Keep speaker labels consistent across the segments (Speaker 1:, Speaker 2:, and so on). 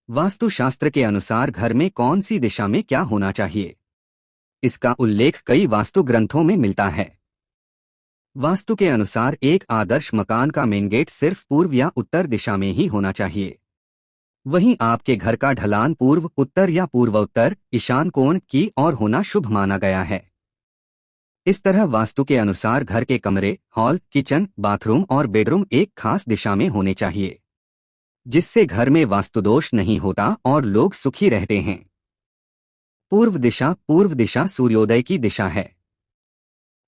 Speaker 1: वास्तुशास्त्र के अनुसार घर में कौन सी दिशा में क्या होना चाहिए, इसका उल्लेख कई वास्तु ग्रंथों में मिलता है। वास्तु के अनुसार एक आदर्श मकान का मेन गेट सिर्फ पूर्व या उत्तर दिशा में ही होना चाहिए। वहीं आपके घर का ढलान पूर्व उत्तर या पूर्वोत्तर ईशान कोण की ओर होना शुभ माना गया है। इस तरह वास्तु के अनुसार घर के कमरे, हॉल, किचन, बाथरूम और बेडरूम एक खास दिशा में होने चाहिए, जिससे घर में वास्तुदोष नहीं होता और लोग सुखी रहते हैं। पूर्व दिशा सूर्योदय की दिशा है।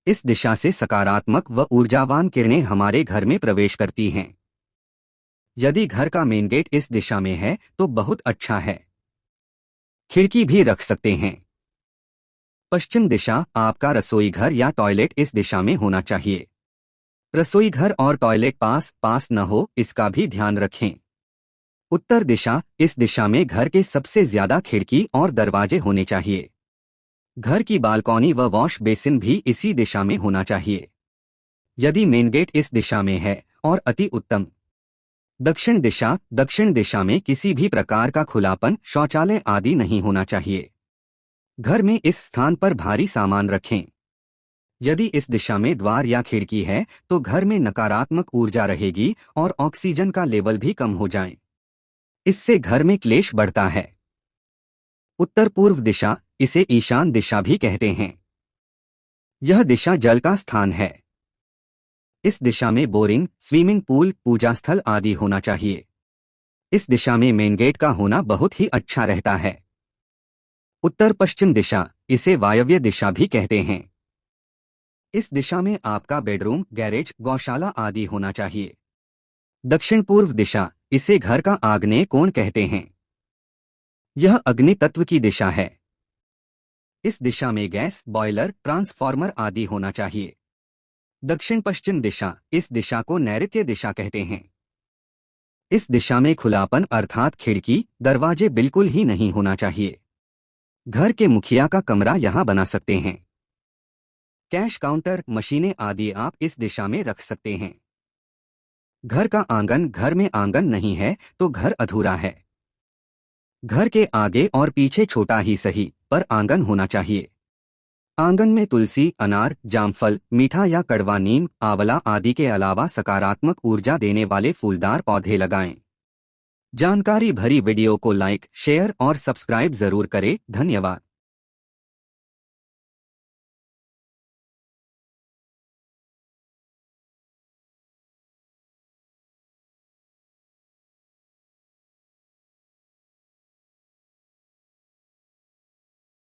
Speaker 1: इस दिशा से सकारात्मक व ऊर्जावान किरणें हमारे घर में प्रवेश करती हैं। यदि घर का मेन गेट इस दिशा में है तो बहुत अच्छा है। खिड़की भी रख सकते हैं। पश्चिम दिशा, आपका रसोई घर या टॉयलेट इस दिशा में होना चाहिए। रसोई घर और टॉयलेट पास पास न हो, इसका भी ध्यान रखें। उत्तर दिशा, इस दिशा में घर के सबसे ज्यादा खिड़की और दरवाजे होने चाहिए। घर की बालकनी व वॉश बेसिन भी इसी दिशा में होना चाहिए। यदि मेन गेट इस दिशा में है और अति उत्तम। दक्षिण दिशा में किसी भी प्रकार का खुलापन, शौचालय आदि नहीं होना चाहिए। घर में इस स्थान पर भारी सामान रखें। यदि इस दिशा में द्वार या खिड़की है तो घर में नकारात्मक ऊर्जा रहेगी और ऑक्सीजन का लेवल भी कम हो जाए। इससे घर में क्लेश बढ़ता है। उत्तर पूर्व दिशा, इसे ईशान दिशा भी कहते हैं। यह दिशा जल का स्थान है। इस दिशा में बोरिंग, स्विमिंग पूल, पूजा स्थल आदि होना चाहिए। इस दिशा में मेन गेट का होना बहुत ही अच्छा रहता है। उत्तर पश्चिम दिशा, इसे वायव्य दिशा भी कहते हैं। इस दिशा में आपका बेडरूम, गैरेज, गौशाला आदि होना चाहिए। दक्षिण पूर्व दिशा, इसे घर का आग्नेय कोण कहते हैं। यह अग्नि तत्व की दिशा है। इस दिशा में गैस, बॉयलर, ट्रांसफार्मर आदि होना चाहिए। दक्षिण पश्चिम दिशा, इस दिशा को नैऋत्य दिशा कहते हैं। इस दिशा में खुलापन अर्थात खिड़की, दरवाजे बिल्कुल ही नहीं होना चाहिए। घर के मुखिया का कमरा यहां बना सकते हैं। कैश काउंटर, मशीनें आदि आप इस दिशा में रख सकते हैं। घर का आंगन, घर में आंगन नहीं है तो घर अधूरा है। घर के आगे और पीछे छोटा ही सही पर आंगन होना चाहिए। आंगन में तुलसी, अनार, जामफल, मीठा या कड़वा नीम, आंवला आदि के अलावा सकारात्मक ऊर्जा देने वाले फूलदार पौधे लगाएं। जानकारी भरी वीडियो को लाइक, शेयर और सब्सक्राइब जरूर करें। धन्यवाद।